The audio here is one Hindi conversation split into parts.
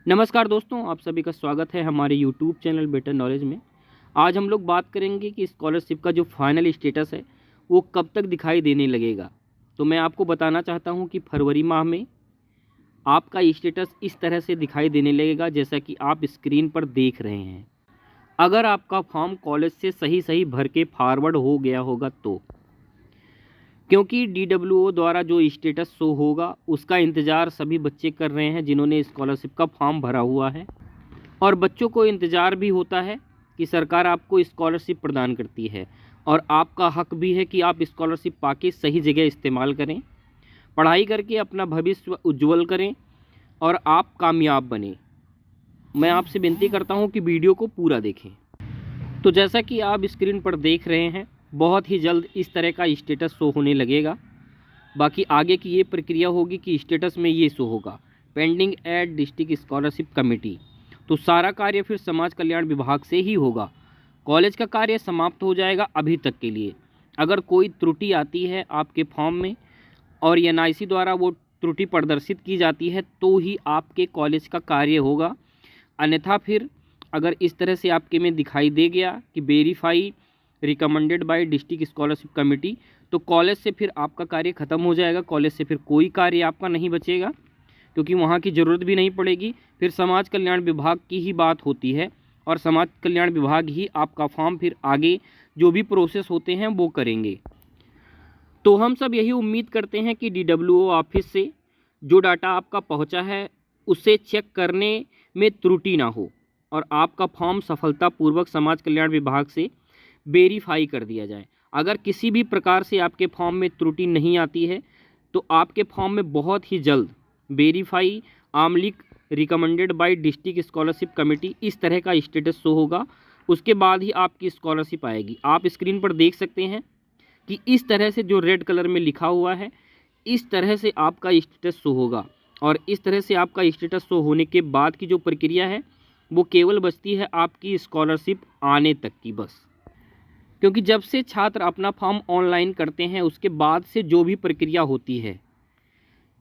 नमस्कार दोस्तों, आप सभी का स्वागत है हमारे YouTube चैनल बेटर नॉलेज में। आज हम लोग बात करेंगे कि स्कॉलरशिप का जो फाइनल स्टेटस है वो कब तक दिखाई देने लगेगा। तो मैं आपको बताना चाहता हूं कि फरवरी माह में आपका स्टेटस इस तरह से दिखाई देने लगेगा जैसा कि आप स्क्रीन पर देख रहे हैं। अगर आपका फॉर्म कॉलेज से सही भर के फॉरवर्ड हो गया होगा तो, क्योंकि DWO द्वारा जो स्टेटस शो होगा उसका इंतज़ार सभी बच्चे कर रहे हैं जिन्होंने स्कॉलरशिप का फॉर्म भरा हुआ है, और बच्चों को इंतज़ार भी होता है कि सरकार आपको स्कॉलरशिप प्रदान करती है और आपका हक भी है कि आप स्कॉलरशिप पाके सही जगह इस्तेमाल करें, पढ़ाई करके अपना भविष्य उज्ज्वल करें और आप कामयाब बने। मैं आपसे विनती करता हूं कि वीडियो को पूरा देखें। तो जैसा कि आप स्क्रीन पर देख रहे हैं, बहुत ही जल्द इस तरह का स्टेटस शो होने लगेगा। बाकी आगे की ये प्रक्रिया होगी कि स्टेटस में ये शो होगा pending at district scholarship committee. तो सारा कार्य फिर समाज कल्याण विभाग से ही होगा। कॉलेज का कार्य समाप्त हो जाएगा अभी तक के लिए। अगर कोई त्रुटि आती है आपके फॉर्म में और NIC द्वारा वो त्रुटि प्रदर्शित की जाती है तो ही आपके कॉलेज का कार्य होगा। अन्यथा फिर अगर इस तरह से आपके में दिखाई दे गया कि verify recommended by district scholarship committee, तो कॉलेज से फिर आपका कार्य ख़त्म हो जाएगा। कॉलेज से फिर कोई कार्य आपका नहीं बचेगा क्योंकि वहाँ की ज़रूरत भी नहीं पड़ेगी। फिर समाज कल्याण विभाग की ही बात होती है और समाज कल्याण विभाग ही आपका फॉर्म फिर आगे जो भी प्रोसेस होते हैं वो करेंगे। तो हम सब यही उम्मीद करते हैं कि DWO ऑफिस से जो डाटा आपका पहुँचा है उसे चेक करने में त्रुटि ना हो और आपका फॉर्म सफलतापूर्वक समाज कल्याण विभाग से वेरीफाई कर दिया जाए। अगर किसी भी प्रकार से आपके फॉर्म में त्रुटि नहीं आती है तो आपके फॉर्म में बहुत ही जल्द वेरीफाई आमलिक recommended by district scholarship committee इस तरह का स्टेटस शो होगा। उसके बाद ही आपकी स्कॉलरशिप आएगी। आप स्क्रीन पर देख सकते हैं कि इस तरह से जो रेड कलर में लिखा हुआ है इस तरह से आपका स्टेटस शो होगा, और इस तरह से आपका स्टेटस शो होने के बाद की जो प्रक्रिया है वो केवल बचती है आपकी स्कॉलरशिप आने तक की बस। क्योंकि जब से छात्र अपना फॉर्म ऑनलाइन करते हैं उसके बाद से जो भी प्रक्रिया होती है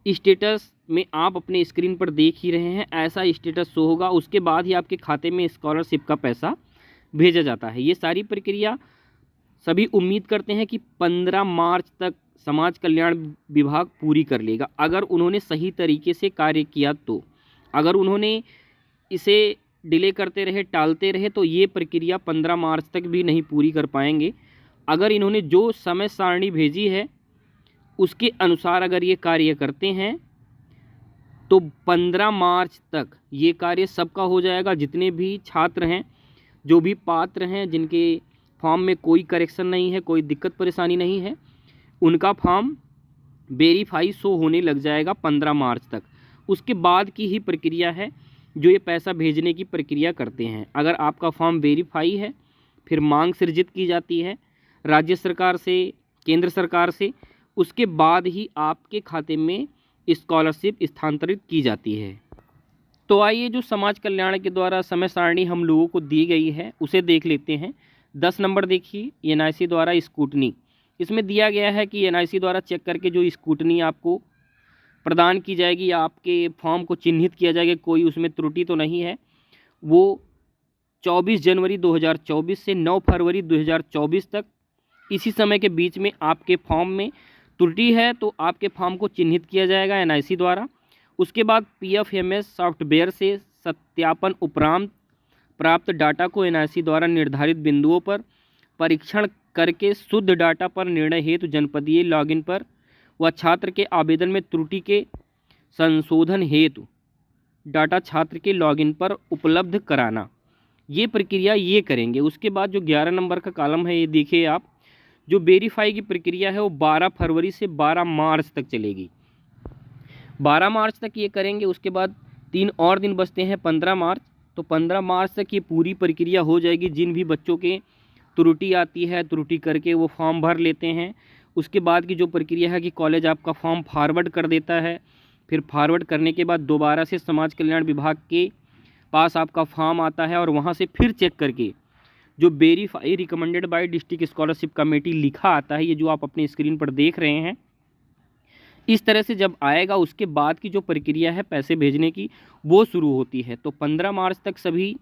स्टेटस में आप अपने स्क्रीन पर देख ही रहे हैं, ऐसा स्टेटस शो होगा। उसके बाद ही आपके खाते में स्कॉलरशिप का पैसा भेजा जाता है। ये सारी प्रक्रिया सभी उम्मीद करते हैं कि 15 मार्च तक समाज कल्याण विभाग पूरी कर लेगा, अगर उन्होंने सही तरीके से कार्य किया तो। अगर उन्होंने इसे डिले करते रहे, टालते रहे, तो ये प्रक्रिया 15 मार्च तक भी नहीं पूरी कर पाएंगे। अगर इन्होंने जो समय सारणी भेजी है उसके अनुसार अगर ये कार्य करते हैं तो 15 मार्च तक ये कार्य सबका हो जाएगा। जितने भी छात्र हैं, जो भी पात्र हैं, जिनके फॉर्म में कोई करेक्शन नहीं है, कोई दिक्कत परेशानी नहीं है, उनका फॉर्म वेरीफाई शो होने लग जाएगा 15 मार्च तक। उसके बाद की ही प्रक्रिया है जो ये पैसा भेजने की प्रक्रिया करते हैं। अगर आपका फॉर्म वेरीफाई है फिर मांग सृजित की जाती है राज्य सरकार से, केंद्र सरकार से। उसके बाद ही आपके खाते में स्कॉलरशिप स्थानांतरित की जाती है। तो आइए जो समाज कल्याण के द्वारा समय सारणी हम लोगों को दी गई है उसे देख लेते हैं। 10 नंबर देखिए, NIC द्वारा स्कूटनी। इसमें दिया गया है कि NIC द्वारा चेक करके जो स्कूटनी आपको प्रदान की जाएगी या आपके फॉर्म को चिन्हित किया जाएगा कोई उसमें त्रुटि तो नहीं है, वो 24 जनवरी 2024 से 9 फरवरी 2024 तक इसी समय के बीच में आपके फॉर्म में त्रुटि है तो आपके फॉर्म को चिन्हित किया जाएगा NIC द्वारा। उसके बाद PFMS सॉफ्टवेयर से सत्यापन उपरांत प्राप्त डाटा को NIC द्वारा निर्धारित बिंदुओं पर परीक्षण करके शुद्ध डाटा पर निर्णय हेतु जनपदीय लॉगिन पर व छात्र के आवेदन में त्रुटि के संशोधन हेतु डाटा छात्र के लॉगिन पर उपलब्ध कराना। ये प्रक्रिया ये करेंगे। उसके बाद जो 11 नंबर का कॉलम है ये देखिए आप, जो वेरीफाई की प्रक्रिया है वो 12 फरवरी से 12 मार्च तक चलेगी। 12 मार्च तक ये करेंगे। उसके बाद 3 और दिन बचते हैं 15 मार्च। तो 15 मार्च तक ये पूरी प्रक्रिया हो जाएगी। जिन भी बच्चों के त्रुटि आती है, त्रुटि करके वो फॉर्म भर लेते हैं, उसके बाद की जो प्रक्रिया है कि कॉलेज आपका फॉर्म फॉरवर्ड कर देता है। फिर फॉरवर्ड करने के बाद दोबारा से समाज कल्याण विभाग के पास आपका फॉर्म आता है और वहाँ से फिर चेक करके जो verify recommended by district scholarship committee लिखा आता है, ये जो आप अपनी स्क्रीन पर देख रहे हैं, इस तरह से जब आएगा उसके बाद की जो प्रक्रिया है पैसे भेजने की वो शुरू होती है। तो 15 मार्च तक सभी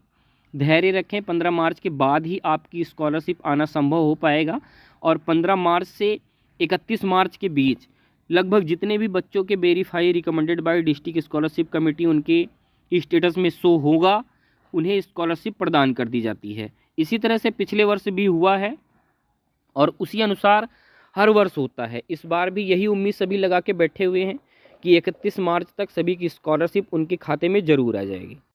धैर्य रखें, 15 मार्च के बाद ही आपकी स्कॉलरशिप आना संभव हो पाएगा। और 15 मार्च से 31 मार्च के बीच लगभग जितने भी बच्चों के verify recommended by district scholarship committee उनके स्टेटस में शो होगा, उन्हें स्कॉलरशिप प्रदान कर दी जाती है। इसी तरह से पिछले वर्ष भी हुआ है और उसी अनुसार हर वर्ष होता है। इस बार भी यही उम्मीद सभी लगा के बैठे हुए हैं कि 31 मार्च तक सभी की स्कॉलरशिप उनके खाते में ज़रूर आ जाएगी।